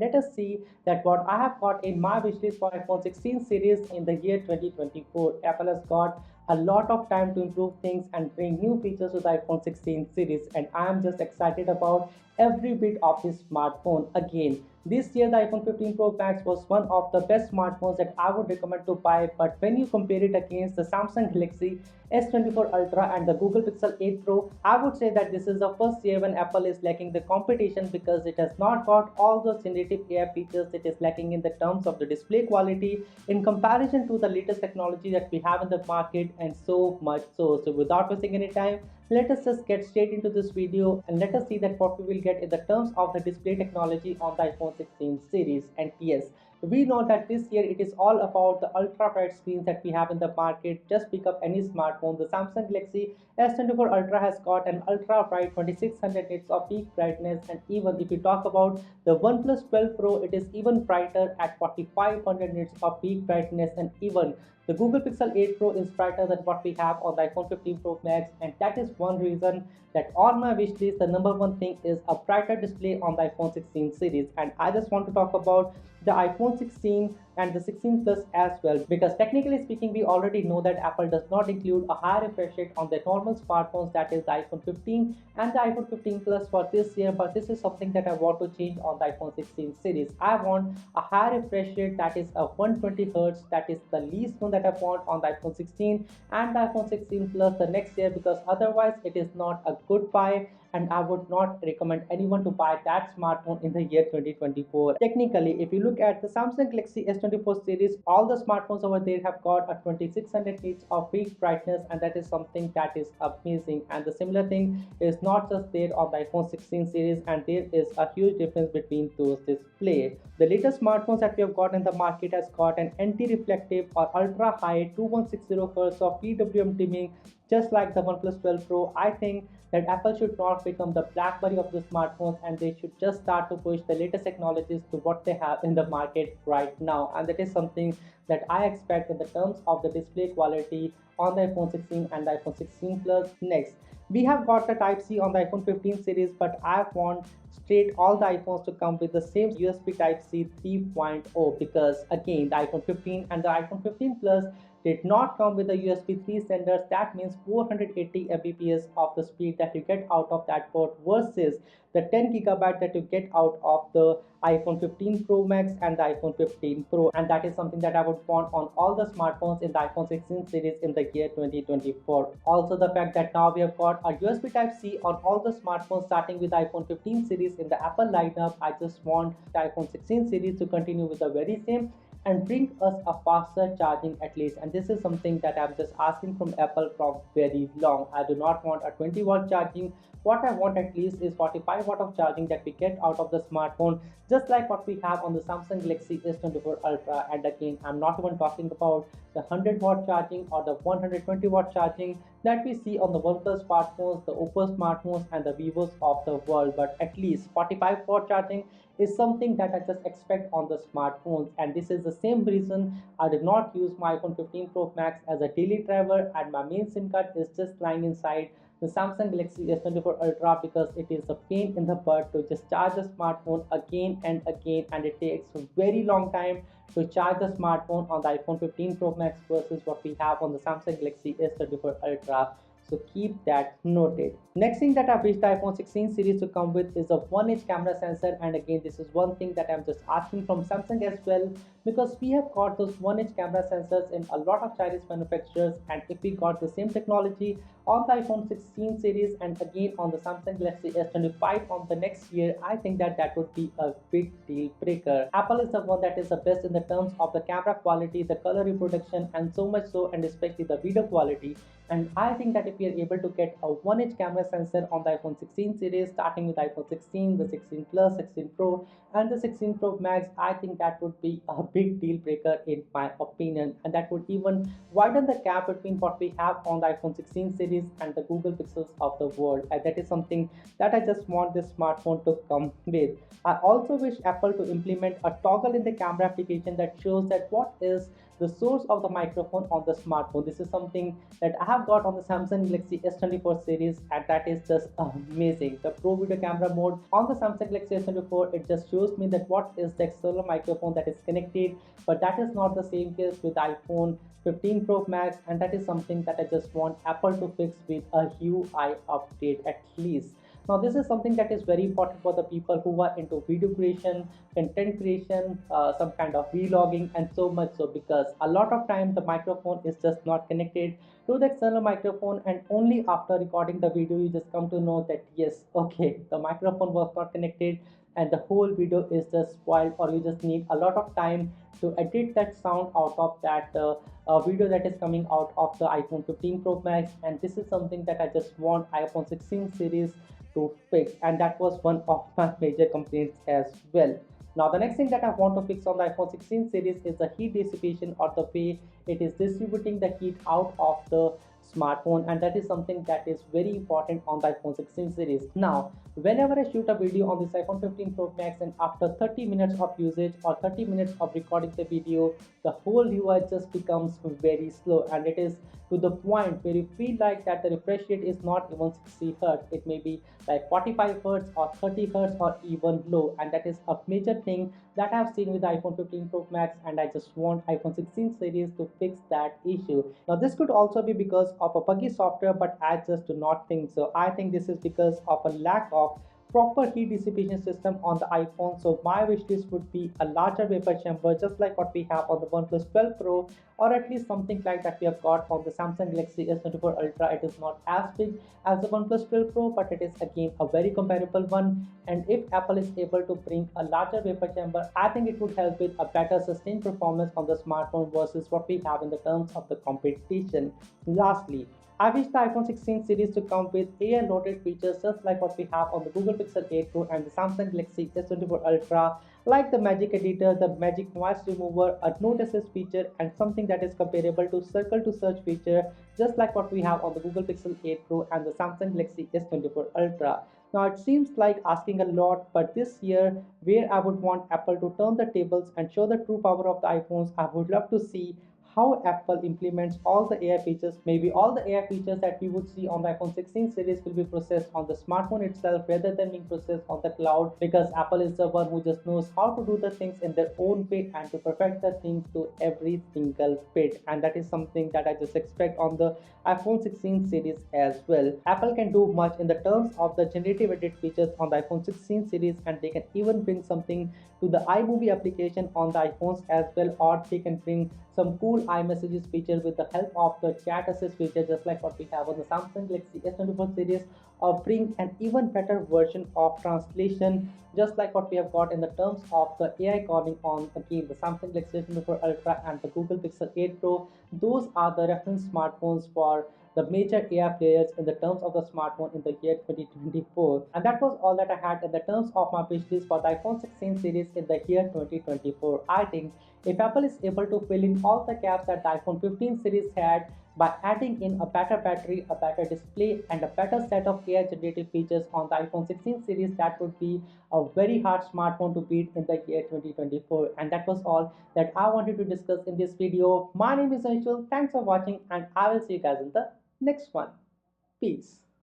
Let us see that what I have got in my wishlist for iPhone 16 series in the year 2024. Apple has got a lot of time to improve things and bring new features to the iPhone 16 series, and I am just excited about every bit of this smartphone. Again, this year the iPhone 15 Pro Max was one of the best smartphones that I would recommend to buy, but when you compare it against the Samsung Galaxy S24 Ultra and the Google Pixel 8 Pro, I would say that this is the first year when Apple is lacking the competition because it has not got all those generative AI features. It is lacking in the terms of the display quality in comparison to the latest technology that we have in the market, and so much so. So without wasting any time, let us just get straight into this video and let us see that what we will get in the terms of the display technology on the iPhone 16 series. And yes, we know that this year it is all about the ultra bright screens that we have in the market. Just pick up any smartphone. The Samsung Galaxy S24 Ultra has got an ultra bright 2600 nits of peak brightness, and even if you talk about the OnePlus 12 Pro, it is even brighter at 4500 nits of peak brightness, and even the Google Pixel 8 Pro is brighter than what we have on the iPhone 15 Pro Max, and that is one reason that on my wish list the number one thing is a brighter display on the iPhone 16 series. And I just want to talk about the iPhone 16 and the 16 Plus as well, because technically speaking we already know that Apple does not include a high refresh rate on the normal smartphones, that is the iPhone 15 and the iPhone 15 Plus for this year, but this is something that I want to change on the iPhone 16 series. I want a high refresh rate, that is a 120 Hz. That is the least one that I want on the iPhone 16 and the iPhone 16 Plus the next year, because otherwise it is not a good buy, and I would not recommend anyone to buy that smartphone in the year 2024. Technically, if you look at the Samsung Galaxy S24 series, all the smartphones over there have got a 2600 nits of peak brightness, and that is something that is amazing. And the similar thing is not just there on the iPhone 16 series, and there is a huge difference between those display. The latest smartphones that we have got in the market has got an anti-reflective or ultra high 2160 Hz of PWM dimming, just like the OnePlus 12 Pro. I think that Apple should not become the BlackBerry of the smartphones, and they should just start to push the latest technologies to what they have in the market right now. And that is something that I expect in the terms of the display quality on the iPhone 16 and the iPhone 16 Plus. Next, we have got the Type C on the iPhone 15 series, but I want straight all the iPhones to come with the same USB Type C 3.0, because again the iPhone 15 and the iPhone 15 Plus did not come with the USB 3 senders. That means 480 Mbps of the speed that you get out of that port versus the 10 gigabyte that you get out of the iPhone 15 Pro Max and the iPhone 15 Pro. And that is something that I would want on all the smartphones in the iPhone 16 series in the year 2024. Also, the fact that now we have got a USB Type C on all the smartphones starting with the iPhone 15 series in the Apple lineup. I just want the iPhone 16 series to continue with the very same and bring us a faster charging at least. And this is something that I'm just asking from Apple from very long. I do not want a 20-watt charging. What I want at least is 45 watt of charging that we get out of the smartphone, just like what we have on the Samsung Galaxy S24 Ultra. And again, I'm not even talking about the 100-watt charging or the 120-watt charging that we see on the OnePlus smartphones, the Oppo smartphones, and the Vivos of the world. But at least 45-watt charging is something that I just expect on the smartphones. And this is the same reason I did not use my iPhone 15 Pro Max as a daily driver, and my main SIM card is just lying inside the Samsung Galaxy S24 Ultra, because it is a pain in the butt to just charge a smartphone again and again, and it takes a very long time to charge the smartphone on the iPhone 15 Pro Max versus what we have on the Samsung Galaxy S24 Ultra. So keep that noted. Next thing that I wish the iPhone 16 series to come with is a 1-inch camera sensor, and again this is one thing that I'm just asking from Samsung as well, because we have got those 1-inch camera sensors in a lot of Chinese manufacturers, and if we got the same technology on the iPhone 16 series and again on the Samsung Galaxy S25 on the next year, I think that that would be a big deal breaker. Apple is the one that is the best in the terms of the camera quality, the color reproduction, and so much so, and especially the video quality. And I think that if we are able to get a 1-inch camera sensor on the iPhone 16 series, starting with iPhone 16, the 16 Plus, 16 Pro, and the 16 Pro Max, I think that would be a big deal breaker in my opinion. And that would even widen the gap between what we have on the iPhone 16 series series and the Google Pixels of the world, and that is something that I just want this smartphone to come with. I also wish Apple to implement a toggle in the camera application that shows that what is the source of the microphone on the smartphone. This is something that I have got on the Samsung Galaxy S24 series, and that is just amazing. The Pro Video Camera mode on the Samsung Galaxy S24, it just shows me that what is the external microphone that is connected, but that is not the same case with iPhone 15 Pro Max, and that is something that I just want Apple to fix with a UI update at least. Now, this is something that is very important for the people who are into video creation, content creation, some kind of vlogging, and so much so, because a lot of time the microphone is just not connected to the external microphone, and only after recording the video you just come to know that yes, okay, the microphone was not connected and the whole video is just spoiled, or you just need a lot of time to edit that sound out of that video that is coming out of the iPhone 15 Pro Max. And this is something that I just want iPhone 16 series to fix, and that was one of my major complaints as well. Now, the next thing that I want to fix on the iPhone 16 series is the heat dissipation, or the way it is distributing the heat out of the smartphone, and that is something that is very important on the iPhone 16 series. Now, whenever I shoot a video on this iPhone 15 Pro Max, and after 30 minutes of usage or 30 minutes of recording the video, the whole UI just becomes very slow, and it is to the point where you feel like that the refresh rate is not even 60 hertz. It may be like 45 hertz or 30 hertz or even low, and that is a major thing that I've seen with the iPhone 15 Pro Max, and I just want iPhone 16 series to fix that issue. Now, this could also be because of a buggy software, but I just do not think so. I think this is because of a lack of proper heat dissipation system on the iPhone. So my wish list would be a larger vapor chamber, just like what we have on the OnePlus 12 Pro, or at least something like that we have got on the Samsung Galaxy S24 Ultra. It is not as big as the OnePlus 12 Pro, but it is again a very comparable one. And if Apple is able to bring a larger vapor chamber, I think it would help with a better sustained performance on the smartphone versus what we have in the terms of the competition. Lastly, I wish the iPhone 16 series to come with AI-loaded features just like what we have on the Google Pixel 8 Pro and the Samsung Galaxy S24 Ultra, like the Magic Editor, the Magic Noise Remover, a Note Assist feature, and something that is comparable to Circle to Search feature, just like what we have on the Google Pixel 8 Pro and the Samsung Galaxy S24 Ultra. Now, it seems like asking a lot, but this year, where I would want Apple to turn the tables and show the true power of the iPhones, I would love to see how Apple implements all the AI features. Maybe all the AI features that we would see on the iPhone 16 series will be processed on the smartphone itself rather than being processed on the cloud, because Apple is the one who just knows how to do the things in their own way and to perfect the things to every single bit. And that is something that I just expect on the iPhone 16 series as well. Apple can do much in the terms of the generative edit features on the iPhone 16 series, and they can even bring something to the iMovie application on the iPhones as well, or they can bring some cool iMessages feature with the help of the chat assist feature, just like what we have on the Samsung Galaxy S24 series, or bring an even better version of translation, just like what we have got in the terms of the AI calling on again the Samsung Galaxy S24 Ultra and the Google Pixel 8 Pro. Those are the reference smartphones for the major AI players in the terms of the smartphone in the year 2024. And that was all that I had in the terms of my wish list for the iPhone 16 series in the year 2024. I think if Apple is able to fill in all the gaps that the iPhone 15 series had by adding in a better battery, a better display, and a better set of AI generative features on the iPhone 16 series, that would be a very hard smartphone to beat in the year 2024. And that was all that I wanted to discuss in this video. My name is Anshul. Thanks for watching, and I will see you guys in the next one. Peace.